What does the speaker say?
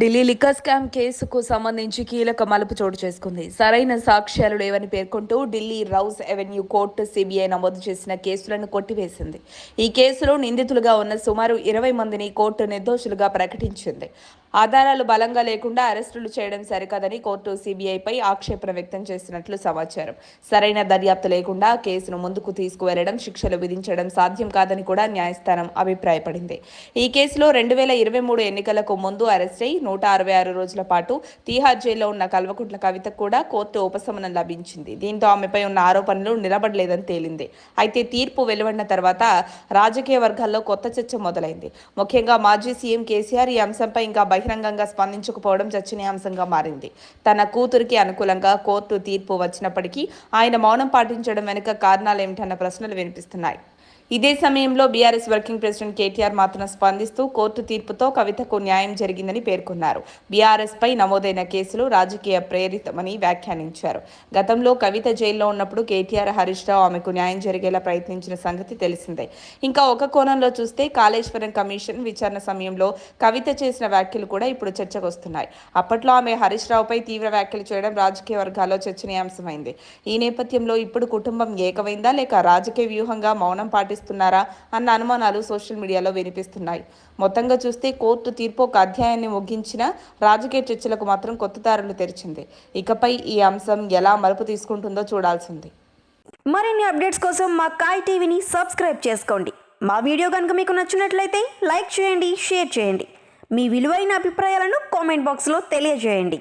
Delhi liquor scam కేసుకు సంబంధించి కీలక మలుపు చోటు చేసుకుంది. సరైన సాక్ష్యాలు లేవని పేర్కొంటూ Delhi Rouse avenue court CBI నమోదు చేసిన కేసులను కొట్టివేసింది. ఈ కేసులో నిందితులుగా ఉన్న సుమారు 20 మందిని కోర్టు నిర్దోషులుగా ప్రకటించింది. ఆధారాలు బలంగా లేకుండా అరెస్టులు చేయడం సరికాదని కోర్టు సిబిఐపై ఆక్షేపణ వ్యక్తం చేసినట్లు సమాచారం. సరైన దర్యాప్తు లేకుండా కేసును ముందుకు తీసుకువెళ్లడం, శిక్షలు విధించడం సాధ్యం కాదని కూడా న్యాయస్థానం అభిప్రాయపడింది. ఈ కేసులో 2023 ఎన్నికలకు ముందు అరెస్ట్ అయి 166 రోజుల పాటు తీహార్ జైల్లో ఉన్న కల్వకుంట్ల కవితకు కూడా కోర్టు ఉపశమనం లభించింది. దీంతో ఆమెపై ఉన్న ఆరోపణలు నిలబడలేదని తేలింది. అయితే తీర్పు వెలువడిన తర్వాత రాజకీయ వర్గాల్లో కొత్త చర్చ మొదలైంది. ముఖ్యంగా మాజీ సీఎం కేసీఆర్ ఈ అంశంపై ఇంకా బహిరంగంగా స్పందించకపోవడం చర్చనీయాంశంగా మారింది. తన కూతురికి అనుకూలంగా కోర్టు తీర్పు వచ్చినప్పటికీ ఆయన మౌనం పాటించడం వెనుక కారణాలేమిటన్న ప్రశ్నలు వినిపిస్తున్నాయి. ఇదే సమయంలో బీఆర్ఎస్ వర్కింగ్ ప్రెసిడెంట్ కేటీఆర్ మాత్రం స్పందిస్తూ కోర్టు తీర్పుతో కవితకు న్యాయం జరిగిందని పేర్కొన్నారు. బీఆర్ఎస్ పై నమోదైన కేసులు రాజకీయ ప్రేరితమని వ్యాఖ్యానించారు. గతంలో కవిత జైల్లో ఉన్నప్పుడు కేటీఆర్, హరీష్ రావు ఆమెకు న్యాయం జరిగేలా ప్రయత్నించిన సంగతి తెలిసిందే. ఇంకా ఒక కోణంలో చూస్తే కాళేశ్వరం కమిషన్ విచారణ సమయంలో కవిత చేసిన వ్యాఖ్యలు కూడా ఇప్పుడు చర్చకు వస్తున్నాయి. అప్పట్లో ఆమె హరీష్ రావుపై తీవ్ర వ్యాఖ్యలు చేయడం రాజకీయ వర్గాల్లో చర్చనీయాంశమైంది. ఈ నేపథ్యంలో ఇప్పుడు కుటుంబం ఏకమైందా లేక రాజకీయ వ్యూహంగా మౌనం పాటిస్తున్నారా అన్న అనుమానాలు సోషల్ మీడియాలో వినిపిస్తున్నాయి. మొత్తంగా చూస్తే కోర్టు తీర్పు ఒక అధ్యాయాన్ని ముగించిన రాజకీయ చర్చలకు మాత్రం కొత్త దారులు తెరిచింది. ఇకపై ఈ అంశం ఎలా మలుపు తీసుకుంటుందో చూడాల్సింది. మరిన్ని అప్డేట్స్ కోసం మా కాయ్ టీవీని సబ్స్క్రైబ్ చేసుకోండి. మా వీడియో కనుక మీకు నచ్చినట్లయితే లైక్ చేయండి, షేర్ చేయండి. మీ విలువైన అభిప్రాయాలను కామెంట్ బాక్స్లో తెలియజేయండి.